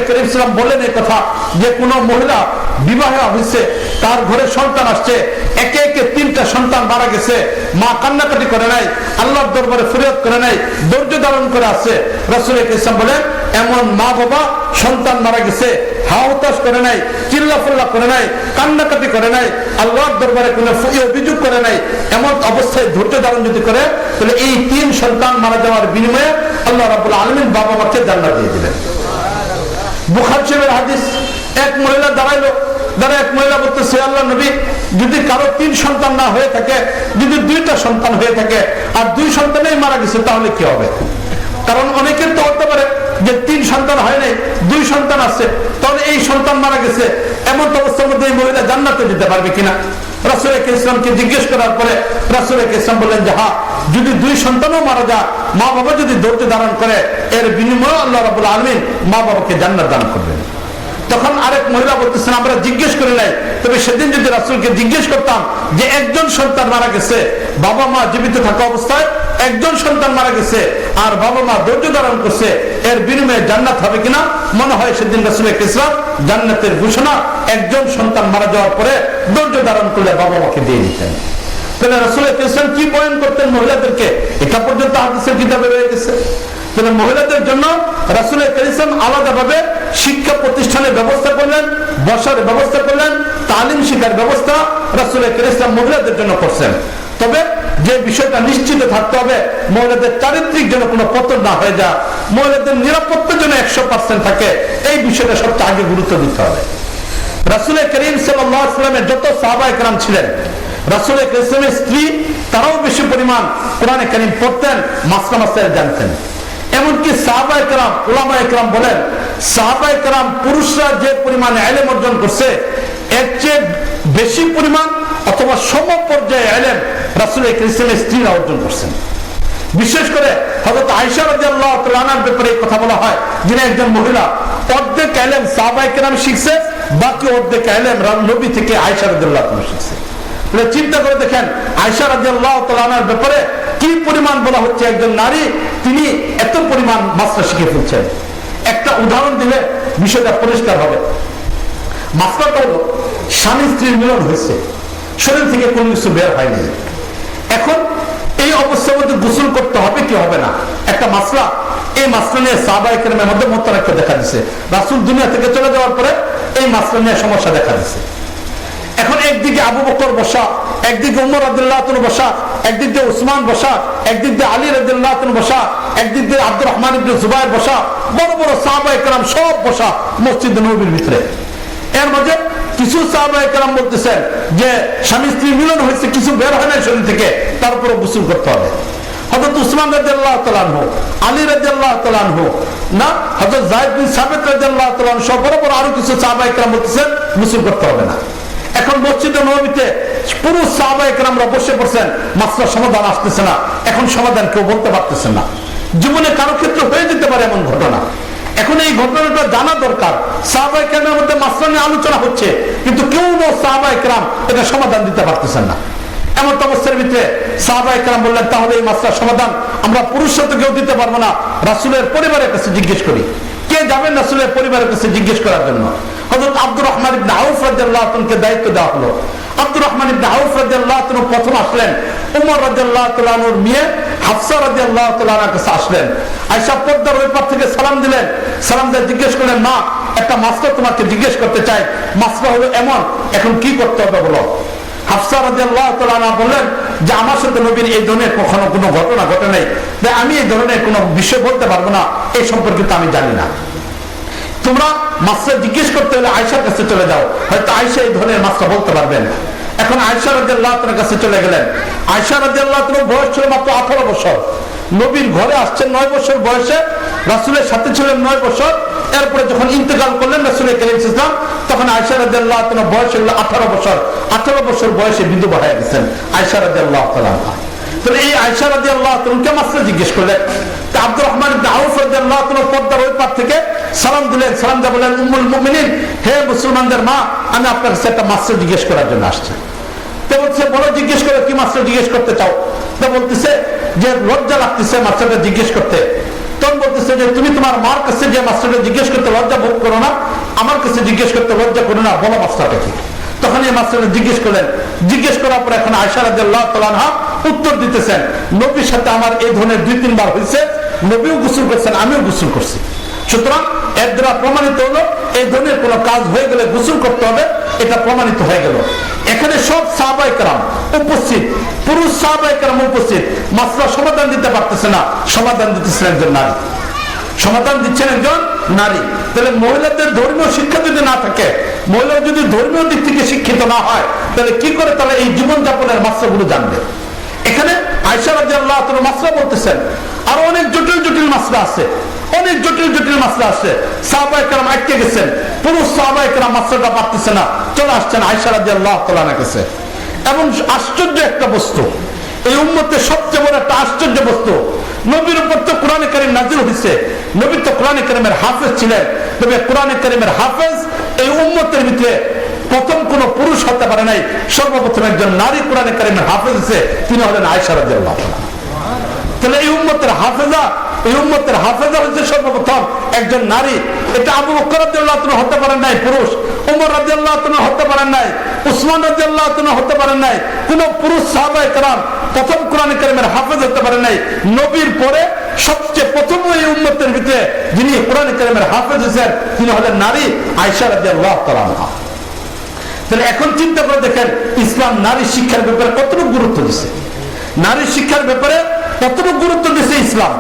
করিম সাল্লাল্লাহু বলেন এই কথা যে কোন মহিলা বিবাহ হয়েছে, তার ঘরে সন্তান আসছে, একে একে 3টা সন্তান মারা গেছে, মা কান্নাকাটি করে নাই, আল্লাহর দরবারে ফরিয়াদ করে নাই, ধৈর্য ধারণ করে আছে। রাসূল করিম বলেন এমন মা বাবা সন্তান মারা গেছে, হাওতাস করে নাই, চিল্লাফাল্লা করে নাই, কান্নাকাটি করে নাই, আল্লাহর দরবারে কোনো অভিযোগ করে নাই, এমন অবস্থায় ধৈর্য ধারণ যদি করে, তাহলে এই 3 সন্তান মারা যাওয়ার বিনিময়ে আল্লাহ রাব্বুল আলামিন বাবা মাকে জান্নাত দিয়ে দিবেন। বুখারী শরীফের হাদিস, এক মহিলা দাঁড়ায় এক মহিলা বলতেছে, আল্লাহ নবী, যদি কারো 3 সন্তান না হয়ে থাকে, যদি 2টা সন্তান হয়ে থাকে আর 2 সন্তানেই মারা গেছে, তাহলে কি হবে? কারণ অনেকের তো হতে পারে যে 3 সন্তান হয় নাই, 2 সন্তান আছে, তাহলে এই সন্তান মারা গেছে, এমন অবস্থার মধ্যে এই মহিলা জান্নাতে যেতে পারবে কিনা? রাসূল ইসলামকে জিজ্ঞেস করার পরে রাসূল ইসলাম বললেন যে হ্যাঁ, যদি 2 সন্তানও মারা যায়, মা বাবা যদি ধৈর্য ধারণ করে, এর বিনিময়ে আল্লাহ রাব্বুল আলামিন মা বাবাকে জান্নাত দান করবেন। তখন আরেক মহিলা বলতেছেন, আমরা জিজ্ঞেস করে নাই, তবে সেদিন যদি রাসূলকে জিজ্ঞেস করতাম যে একজন সন্তান মারা গেছে, বাবা মা জীবিত থাকা অবস্থায় একজন সন্তান মারা গেছে আর বাবা মা ধৈর্য ধারণ করছে, এর বিনিময়ে জান্নাত হবে কিনা, মনে হয় সেদিন রাসূল ইসলাম জান্নাতের ঘোষণা একজন সন্তান মারা যাওয়ার পরে ধৈর্য ধারণ করলে বাবা মাকে দিয়ে দিতেন। তাহলে রাসূল ইসলাম কি বয়ান করতেন মহিলাদেরকে, এটা পর্যন্ত হাদিসের কিতাবে রয়ে গেছে। তাহলে মহিলাদের জন্য রাসূল ইসলাম আলাদাভাবে শিক্ষা প্রতিষ্ঠানের ব্যবস্থা করলেন, বসার ব্যবস্থা করলেন, তালিম শিক্ষার ব্যবস্থা রাসূল ইসলাম মহিলাদের জন্য করছেন। তবে যে বিষয়টা নিশ্চিত থাকতে হবে, মহিলাদের চারিত্রিক যেন কোনো পতন না হয়ে যায়, মহিলাদের নিরাপত্তা যেন 100% থাকে, এই বিষয়টা সবচেয়ে আগে গুরুত্ব দিতে হবে। রাসূল করিম সাল্লাল্লাহু আলাইহি ওয়াসাল্লামের যত সাহাবায়ে কেরাম ছিলেন, রাসূল ইসলামের স্ত্রী তারাও বেশি পরিমাণ কোরআনে কারীম পড়তেন, মাসলা মাসাইল জানতেন। এমনকি সাহাবায়ে কেরাম, উলামায়ে কেরাম বলেন, সাহাবায়ে কেরাম পুরুষরা যে পরিমাণ ইলম অর্জন করছে, এর চেয়ে বেশি পরিমাণ অথবা সম পর্যায়ে ইলম রাসূল ইসলামের স্ত্রীরা অর্জন করছেন। বিশেষ করে হযরত আয়েশা রাদিয়াল্লাহু তাআলা আনহার ব্যাপারে কথা বলা হয়, যিনি একজন মহিলা, অর্ধেক ইলম সাহাবায়ে কেরাম শিখছে, বাকি অর্ধেক ইলম নবী থেকে আয়েশা রাদিয়াল্লাহু তাআলা শিখছে। তাহলে চিন্তা করে দেখেন আয়েশা রাদিয়াল্লাহু তাআলা আনহার ব্যাপারে কি পরিমাণ বলা হচ্ছে, একজন নারী তিনি এত পরিমাণ মাসলা শিখে ফেলছেন। একটা উদাহরণ দিলে বিষয়টা পরিষ্কার হবে। মাসলাটা হলো স্বামী স্ত্রীর মিলন হয়েছে, শরীর থেকে কোনো কিছু বের হয়নি, এখন এই অবস্থার মধ্যে গোসল করতে হবে কি হবে না, একটা মাসলা। এই মাসলা নিয়ে সাহাবায়ে কেরামের মধ্যে মতনৈক্য দেখা দিচ্ছে। রাসূল দুনিয়া থেকে চলে যাওয়ার পরে এই মাসলা নিয়ে সমস্যা দেখা দিচ্ছে। এখন একদিকে আবু বকর বসা, একদিকে উমর রাদিয়াল্লাহু তাআলা বসা, একদিক দিয়ে উসমান বসা, একদিক দিয়ে আলী রাদিয়াল্লাহু তাআলা বসা, একদিক দিয়ে আব্দুর রহমান ইবনে জুবায়ের বসা, বড় বড় সাহাবায়ে কেরাম সব বসা মসজিদ নববীর ভিতরে। এর মাঝে কিছু সাহাবায়ে কেরাম বলতেছেন যে স্বামী স্ত্রী মিলন হয়েছে, কিছু বের হয় না শরীর থেকে, তারপরে গোসল করতে হবে। হযরত উসমান রাদিয়াল্লাহু তাআলা আনহু, আলী রাদিয়াল্লাহু তাআলা আনহু, না হযরত যায়েদ বিন সাবিত রাদিয়াল্লাহু তাআলা আনহু, সব বড় বড় আরো কিছু সাহাবায়ে কেরাম বলতেছেন গোসল করতে হবে না। এখন মসজিদে নববীতে পুরো সাহাবায়ে কেরামরা বসে পড়ছেন, মাসলার সমাধান আসতেছে না, এখন সমাধান কেউ বলতে পারতেছেন না। জীবনে কারো ক্ষেত্রে হয়ে যেতে পারে এমন ঘটনা। এখন এই ঘটনাটা জানা দরকার। সাহাবায়ে কেরামের মধ্যে মাসলা নিয়ে আলোচনা হচ্ছে, কিন্তু কেউ সাহাবায়ে কেরাম এটা সমাধান দিতে পারতেছেন না। এমন অবস্থার ভিতরে সাহাবায়ে কেরাম বললেন, তাহলে এই মাসলার সমাধান আমরা পুরুষরা তো কেউ দিতে পারবো না, রাসূলের পরিবারের কাছে জিজ্ঞেস করি। কে যাবেন রাসূলের পরিবারের কাছে জিজ্ঞেস করার জন্য? হযরত আব্দুর রহমান ইবনে আউফ রাদিয়াল্লাহু তাআলাকে দায়িত্ব দেওয়া হলো। আব্দুর রহমান ইবনে আউফ রাদিয়াল্লাহু তাআলা প্রথম আসলেন, ওমর রাদিয়াল্লাহু তাআলার মেয়ে হাফসা রাদিয়াল্লাহু তাআলার কাছে আসলেন। আয়েশা পর্দার ওই পার থেকে সালাম দিলেন, সালাম দিয়ে জিজ্ঞেস করলেন, মা একটা মাসলা তোমাকে জিজ্ঞেস করতে চাই, মাসলা হলো এমন, এখন কি করতে হবে বলো। হাফসা রাদিয়াল্লাহু তাআলা বললেন যে আমার সাথে নবীর এই ধরনের কখনো কোনো ঘটনা ঘটে নাই, তাই আমি এই ধরনের কোনো বিষয় বলতে পারবো না, এই সম্পর্কে তো আমি জানি না। তোমরা মাসলা জিজ্ঞেস করতে হলে আয়েশার কাছে চলে যাও, হয়তো আয়েশা এই ধরনের মাসলা বলতে পারবেন। এখন আয়েশা রাদিয়াল্লাহু তাআলার কাছে চলে গেলেন। আয়েশা রাদিয়াল্লাহু তাআলার বয়স ছিল মাত্র 18 বছর, নবীর ঘরে আসছেন 9 বছর বয়সে, রাসূলের সাথে ছিলেন 9 বছর। এরপরে যখন ইন্তেকাল করলেন রাসূল করিম সাল্লাল্লাহু আলাইহি ওয়াসাল্লাম, তখন আয়েশা রাদিয়াল্লাহু তাআলার বয়স হলো 18 বছর। 18 বছর বয়সে বিধবা হয়ে গেছেন আয়েশা রাদিয়াল্লাহু তাআলা। তাহলে এই আয়েশা রাদিয়াল্লাহু তাআলাকে মাসলা জিজ্ঞেস করলেন। আব্দুর রহমান ইবনে আউফ রাদিয়াল্লাহু তাআলা পর্দার ওই পার থেকে সালাম দিলেন, সালাম দিয়ে বললেন, উম্মুল মুমিনিন, হে মুসলমানদের মা, আমি আপনার কাছে একটা মাসলা জিজ্ঞেস করার জন্য আসছি। তো বলছে, বলো জিজ্ঞেস করো, কি মাসলা জিজ্ঞেস করতে চাও? তো বলতেছে যে লজ্জা লাগতেছে মাসলাটা জিজ্ঞেস করতে। তখন বলতেছে যে তুমি তোমার মার কাছে যে মাসলাটা জিজ্ঞেস করতে লজ্জা বোধ করো না, আমার কাছে জিজ্ঞেস করতে লজ্জা করো না, বলো মাসলাটা কি। তখন এই মাসলাটা জিজ্ঞেস করার পর এখন আয়েশা রাদিয়াল্লাহু তাআলা আনহা উত্তর দিতেছেন, নবীর সাথে আমার এই ধরনের 2-3 বার হয়েছে, নবীও গোসল করছেন, আমিও গোসল করছি। সুতরাং এর দ্বারা প্রমাণিত হলো এই ধরনের কোন কাজ হয়ে গেলে গোসল করতে হবে, এটা প্রমাণিত হয়ে গেল। এখানে সব সাহাবায়ে কেরাম উপস্থিত, পুরুষ সাহাবায়ে কেরাম উপস্থিত, মাসলা সমাধান দিতে পারতেছে না, সমাধান দিতেছেন একজন নারী, সমাধান দিচ্ছেন একজন নারী। তাহলে মহিলাদের ধর্মীয় শিক্ষা যদি না থাকে, মহিলারা যদি ধর্মীয় দিক থেকে শিক্ষিত না হয়, তাহলে কি করে তাহলে এই জীবনযাপনের মাসলাগুলো জানবে? এখানে আয়েশা রাদিয়াল্লাহু তাআলা মাসলা বলতেছেন, আর অনেক জটিল মাসলা আছে, অনেক জটিল মাসলা আছে। সাহাবায়ে কেরাম আটকে গেছেন, পুরুষ সাহাবায়ে কেরাম মাসলাটা পারতেছে না, চলে আসছেন আয়েশা রাদিয়াল্লাহু তাআলার কাছে। এবং আশ্চর্য একটা বস্তু, এই উম্মতের সবচেয়ে বড় একটা আশ্চর্য বস্তু, নবীর উপর তো কোরআনে কারীম নাযিল হয়েছে, নবী তো কোরআনে কারীমের হাফেজ ছিলেন, তবে কোরআনে কারীমের হাফেজ এই উম্মতের ভিতরে প্রথম কোন পুরুষ হতে পারে নাই, সর্বপ্রথম একজন নারী কোরআনে কারীমের হাফেজ হয়েছে, তিনি হলেন আয়েশা রাদিয়াল্লাহু তাআলা। তাহলে এই উম্মতের হাফেজা হচ্ছে সর্বপ্রথম একজন নারী। এটা আবু বকর রাদিয়াল্লাহু তাআলা হতে পারেন নাই পুরুষ, ওমর রাদিয়াল্লাহু তাআলা হতে পারেন নাই, উসমান রাদিয়াল্লাহু তাআলা হতে পারেন নাই, কোন পুরুষ সাহাবায়ে কেরাম প্রথম কোরআন কারীমের হাফেজ হতে পারেন নাই। নবীর পরে সবচেয়ে প্রথম এই উম্মতের ভিতরে যিনি কোরআন কারীমের হাফেজ হয়েছেন, তিনি হলেন নারী আয়েশা রাদিয়াল্লাহু তাআলা। তাহলে এখন চিন্তা করে দেখেন, ইসলাম নারী শিক্ষার ব্যাপারে কতটুকু গুরুত্ব দিচ্ছে, নারী শিক্ষার ব্যাপারে কতটুকু গুরুত্ব দিচ্ছে ইসলাম।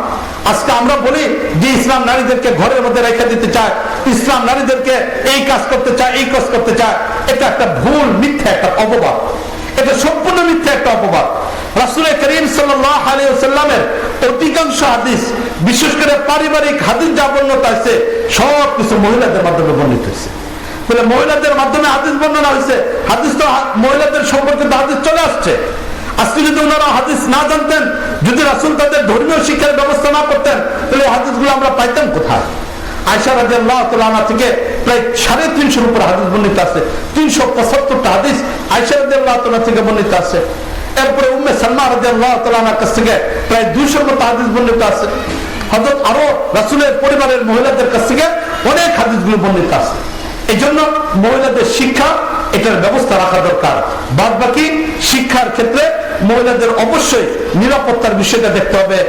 আজকে আমরা বলি যে ইসলাম নারীদেরকে ঘরের মধ্যে রেখে দিতে চায়, ইসলাম নারীদেরকে এই কাজ করতে চায়, এই কাজ করতে চায়। এটা একটা ভুল, মিথ্যা একটা অপবাদ, এটা সম্পূর্ণ মিথ্যা একটা অপবাদ। রাসূল করিম সাল্লাল্লাহু আলাইহি ওয়াসাল্লামের অধিকাংশ হাদিস, বিশেষ করে পারিবারিক হাদিস যা বর্ণিত আছে, সব কিছু মহিলাদের মাধ্যমে বর্ণিত হয়েছে। তাহলে মহিলাদের মাধ্যমে হাদিস বর্ণনা হয়েছে, হাদিস তো মহিলাদের সম্পর্কিত হাদিস চলে আসছে। আজকে যদি ওনারা হাদিস না জানতেন, যদি রাসূল তাদের ধর্মীয় শিক্ষার ব্যবস্থা না করতেন, তাহলে হাদিসগুলো আমরা পাইতাম কোথায়? আয়েশা রাদিয়াল্লাহু তাআলা আনহা থেকে প্রায় 350 উপর হাদিস বর্ণিত আছে, 375টা হাদিস আয়েশা রাদিয়াল্লাহু তাআলা থেকে বর্ণিত আছে। এরপরে উম্মে সালমা রাদিয়াল্লাহু তাআলা আনহার কাছ থেকে প্রায় 200 মতো হাদিস বর্ণিত আছে। হযরত আরো রাসূলের পরিবারের মহিলাদের কাছ থেকে অনেক হাদিসগুলো বর্ণিত আছে। এই জন্য মহিলাদের শিক্ষা, এটার ব্যবস্থা রাখা দরকার। বাদ বাকি শিক্ষার ক্ষেত্রে মহিলাদের অবশ্যই নিরাপত্তার বিষয়টা দেখতে হবে,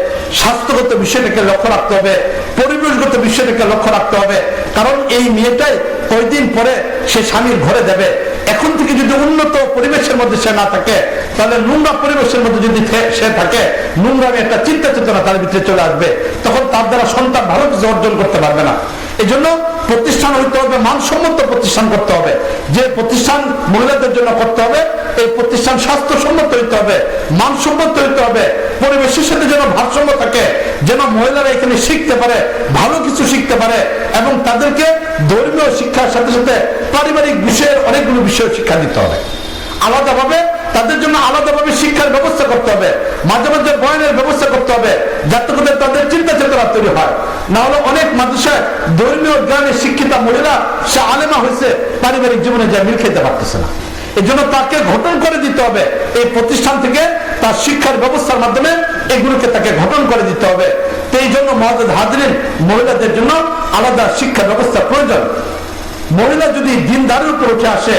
স্বাস্থ্যগত বিষয়টাকে লক্ষ্য রাখতে হবে, পরিবেশগত বিষয়টাকে লক্ষ্য রাখতে হবে। কারণ এই মেয়েটাই কয়েকদিন পরে সে স্বামীর ঘরে যাবে। এখন থেকে যদি উন্নত পরিবেশের মধ্যে সে না থাকে, তাহলে নোংরা পরিবেশের মধ্যে যদি সে থাকে, নোংরামি একটা চিন্তা চেতনা তার ভিতরে চলে আসবে, তখন তার দ্বারা সন্তান ভালো কিছু অর্জন করতে পারবে না। এই জন্য প্রতিষ্ঠান হইতে হবে, মানসম্মত প্রতিষ্ঠান করতে হবে। যে প্রতিষ্ঠান মহিলাদের জন্য করতে হবে, এই প্রতিষ্ঠান স্বাস্থ্যসম্মত হইতে হবে, মানসম্মত হইতে হবে, পরিবেশের সাথে যেন ভারসাম্য থাকে, যেন মহিলারা এখানে শিখতে পারে, ভালো কিছু শিখতে পারে, এবং তাদেরকে ধর্মীয় শিক্ষার সাথে সাথে পারিবারিক বিষয়ের অনেকগুলো বিষয় শিক্ষা দিতে হবে। আলাদাভাবে তাদের জন্য আলাদাভাবে শিক্ষার ব্যবস্থা করতে হবে, মাঝে মাঝে বয়ানের ব্যবস্থা করতে হবে, যাতে করে তাদের চিন্তা চেতনা তৈরি হয়। না হলে অনেক মানুষের ধর্মীয় জ্ঞানে শিক্ষিত মহিলা, সে আলেমা হয়েছে, পারিবারিক জীবনে যা মিল খেতে পারতেছে না। এই জন্য তাকে গঠন করে দিতে হবে, এই প্রতিষ্ঠান থেকে তার শিক্ষার ব্যবস্থার মাধ্যমে এগুলোকে তাকে গঠন করে দিতে হবে। তো এই জন্য মুআজ্জাজ হাজরিন, মহিলাদের জন্য আলাদা শিক্ষা ব্যবস্থা প্রয়োজন। মহিলা যদি দিনদারির উপর উঠে আসে,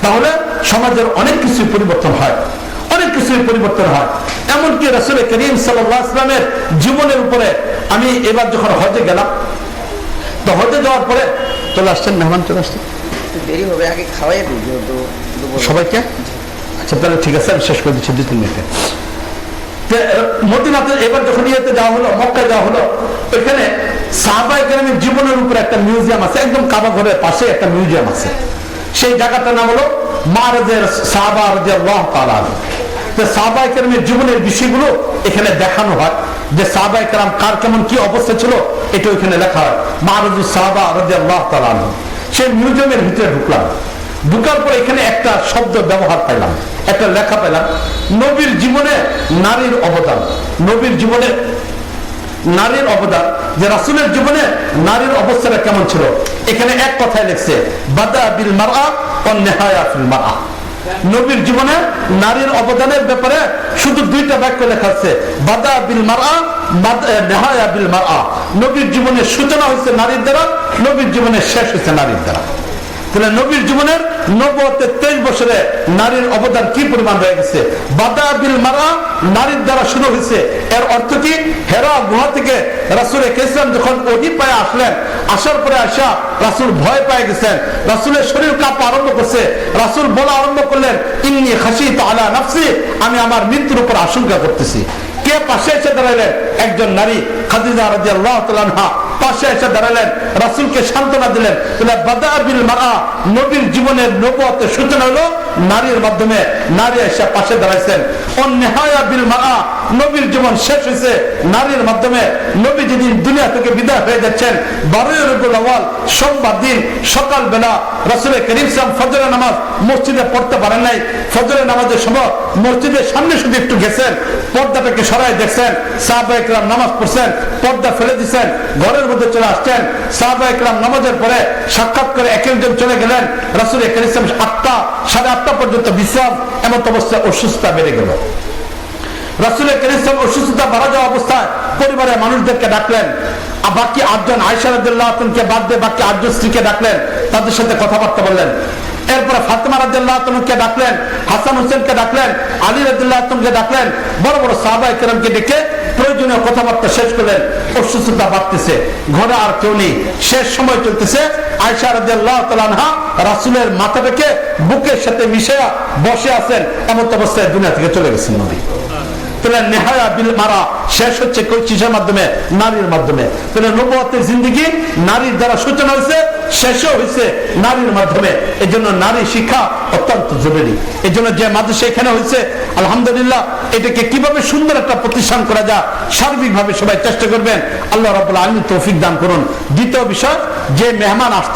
তাহলে সমাজের অনেক কিছু পরিবর্তন হয়, অনেক কিছুই পরিবর্তন হয়। এমনকি রাসূল করিম সাল্লাল্লাহু আলাইহি ওয়াসাল্লামের জীবনের উপরে, আমি এবার যখন হজে গেলাম, তো হজে যাওয়ার পরে চলে আসছেন মেহমান, চলে আসছেন, দেরি হবে, আগে খাওয়াই সবাইকে। আচ্ছা তাহলে ঠিক আছে, আমি শেষ করে দিচ্ছি 2-3 মিনিটে। মদিনাতে এবার যখন ইয়েতে যাওয়া হলো, মক্কায় যাওয়া হলো, ওইখানে সাহাবায়ে কেরামের জীবনের উপরে একটা মিউজিয়াম আছে, একদম কাবা ঘরের পাশে একটা মিউজিয়াম আছে। সেই জায়গাটার নাম হলো মারজে সাহাবা রাদিয়াল্লাহু তাআলা আনহু। সাহাবায়ে কেরামের জীবনের বিষয়গুলো এখানে দেখানো হয়, যে সাহাবায়ে কেরাম কার কেমন কি অবস্থা ছিল, এটা ওইখানে লেখা হয়, মারজুস সাহাবা রাদিয়াল্লাহু তাআলা আনহু। সেই মিউজিয়ামের ভিতরে ঢুকলাম, ঢুকার পর এখানে একটা শব্দ ব্যবহার পেলাম, একটা লেখা পেলাম, নবীর জীবনে নারীর অবদান, নবীর জীবনে নারীর অবদান, যে রাসূলের জীবনে নারীর অবস্থাটা কেমন ছিল। এখানে এক কথায় লিখছে, বাদা বিল মারআ ওয়া নিহায়া ফিল মারআ। নবীর জীবনে নারীর অবদানের ব্যাপারে শুধু দুইটা বাক্য লেখা আছে, বাদা বিল মারআ নেহায়া বিল মারআ। নবীর জীবনের সূচনা হয়েছে নারীর দ্বারা, নবীর জীবনের শেষ হয়েছে নারীর দ্বারা। তাহলে নবীর জীবনের 23 বছরে নারীর অবদান কি পরিমাণ হয়ে গেছে। বাদা বিল মারআ, নারীর দ্বারা শুরু হয়েছে। এর অর্থ কি, হেরা গুহা থেকে রাসূল ইসলাম যখন ওহী পায়ে আসলেন, আসার পরে আসা রাসূল ভয় পেয়ে গেছেন, রাসূলের শরীর কাঁপা আরম্ভ করছে। রাসূল বলা আরম্ভ করলেন, ইন্নী খাশিতু আলা নাফসি, আমি আমার মৃত্যুর উপর আশঙ্কা করতেছি। কে পাশে এসে দাঁড়ালেন? একজন নারী, খাদিজা রাদিয়াল্লাহু তাআলা আনহা পাশে এসে দাঁড়ালেন, রাসূলকে সান্ত্বনা দিলেন। তাহলে বাদা বিল মারআ, নবীর জীবনের নবুয়তের সূচনা হলো নারীর মাধ্যমে। নারী এসে পাশে দাঁড়াইছেন। নেহায়া বিল মারআ, নবীর জীবন শেষ হয়েছে নারীর মাধ্যমে। নবী যেদিন দুনিয়া থেকে বিদায় হয়ে যাচ্ছেন, 12 রবিউল আউয়াল সোমবার দিন সকালবেলা রাসূল করিম সাল্লাল্লাহু আলাইহি ওয়াসাল্লাম ফজরের নামাজ মসজিদে পড়তে পারেন নাই। ফজরের নামাজের সময় মসজিদের সামনে শুধু একটু গেছেন, পর্দাটাকে সরাই দেখছেন, সাহাবায়ে কেরাম নামাজ পড়ছেন, পর্দা ফেলে দিয়েছেন, ঘরের মধ্যে চলে আসছেন। সাহাবায়ে কেরাম নামাজের পরে সাক্ষাৎ করে এক একজন চলে গেলেন। রাসূল করিম সাল্লাল্লাহু আলাইহি ওয়াসাল্লাম 8টা, 8:30 পর্যন্ত বিশ্রাম। এমন অবস্থায় অসুস্থতা বেড়ে গেল। রাসূল করিম সাল্লাল্লাহু আলাইহি ওয়াসাল্লাম অসুস্থতা বাড়া যাওয়া অবস্থায় পরিবারের মানুষদেরকে ডাকলেন। বাকি 8 জন, আয়েশা রাদিয়াল্লাহু আনহাকে বাদ দিয়ে বাকি 8 জন স্ত্রীকে ডাকলেন, তাদের সাথে কথাবার্তা বললেন। এরপরে ফাতেমা রাদিয়াল্লাহু আনহাকে ডাকলেন, হাসান হোসেনকে ডাকলেন, আলী রাদিয়াল্লাহু আনহুকে ডাকলেন। বড় বড় সাহাবায়ে কেরামকে ডেকে প্রয়োজনীয় কথাবার্তা শেষ করলেন। অসুস্থতা বাড়তেছে, ঘরে আর কেউ নেই, শেষ সময় চলতেছে। আয়েশা রাদিয়াল্লাহু তাআলা আনহা রাসূলের মাথাটাকে বুকের সাথে মিশিয়ে বসে আছেন। এমন অবস্থায় দুনিয়া থেকে চলে গেছেন নবী। তাহলে নেহায়া বিল মারআ শেষ হচ্ছে কিসের মাধ্যমে? নারীর মাধ্যমে। তাহলে নবুয়তের জিন্দেগি নারীর দ্বারা সূচনা হয়েছে, শেষও হয়েছে নারীর মাধ্যমে। এই জন্য নারী শিক্ষা অত্যন্ত জরুরি। এই জন্য যে মাদ্রাসা এখানে হয়েছে, আলহামদুলিল্লাহ, এটাকে কিভাবে সুন্দর একটা প্রতিষ্ঠান করা যায় সার্বিকভাবে সবাই চেষ্টা করবেন। আল্লাহ রাব্বুল আলামিন তৌফিক দান করুন। দ্বিতীয় বিষয়, যে মেহমান আসছে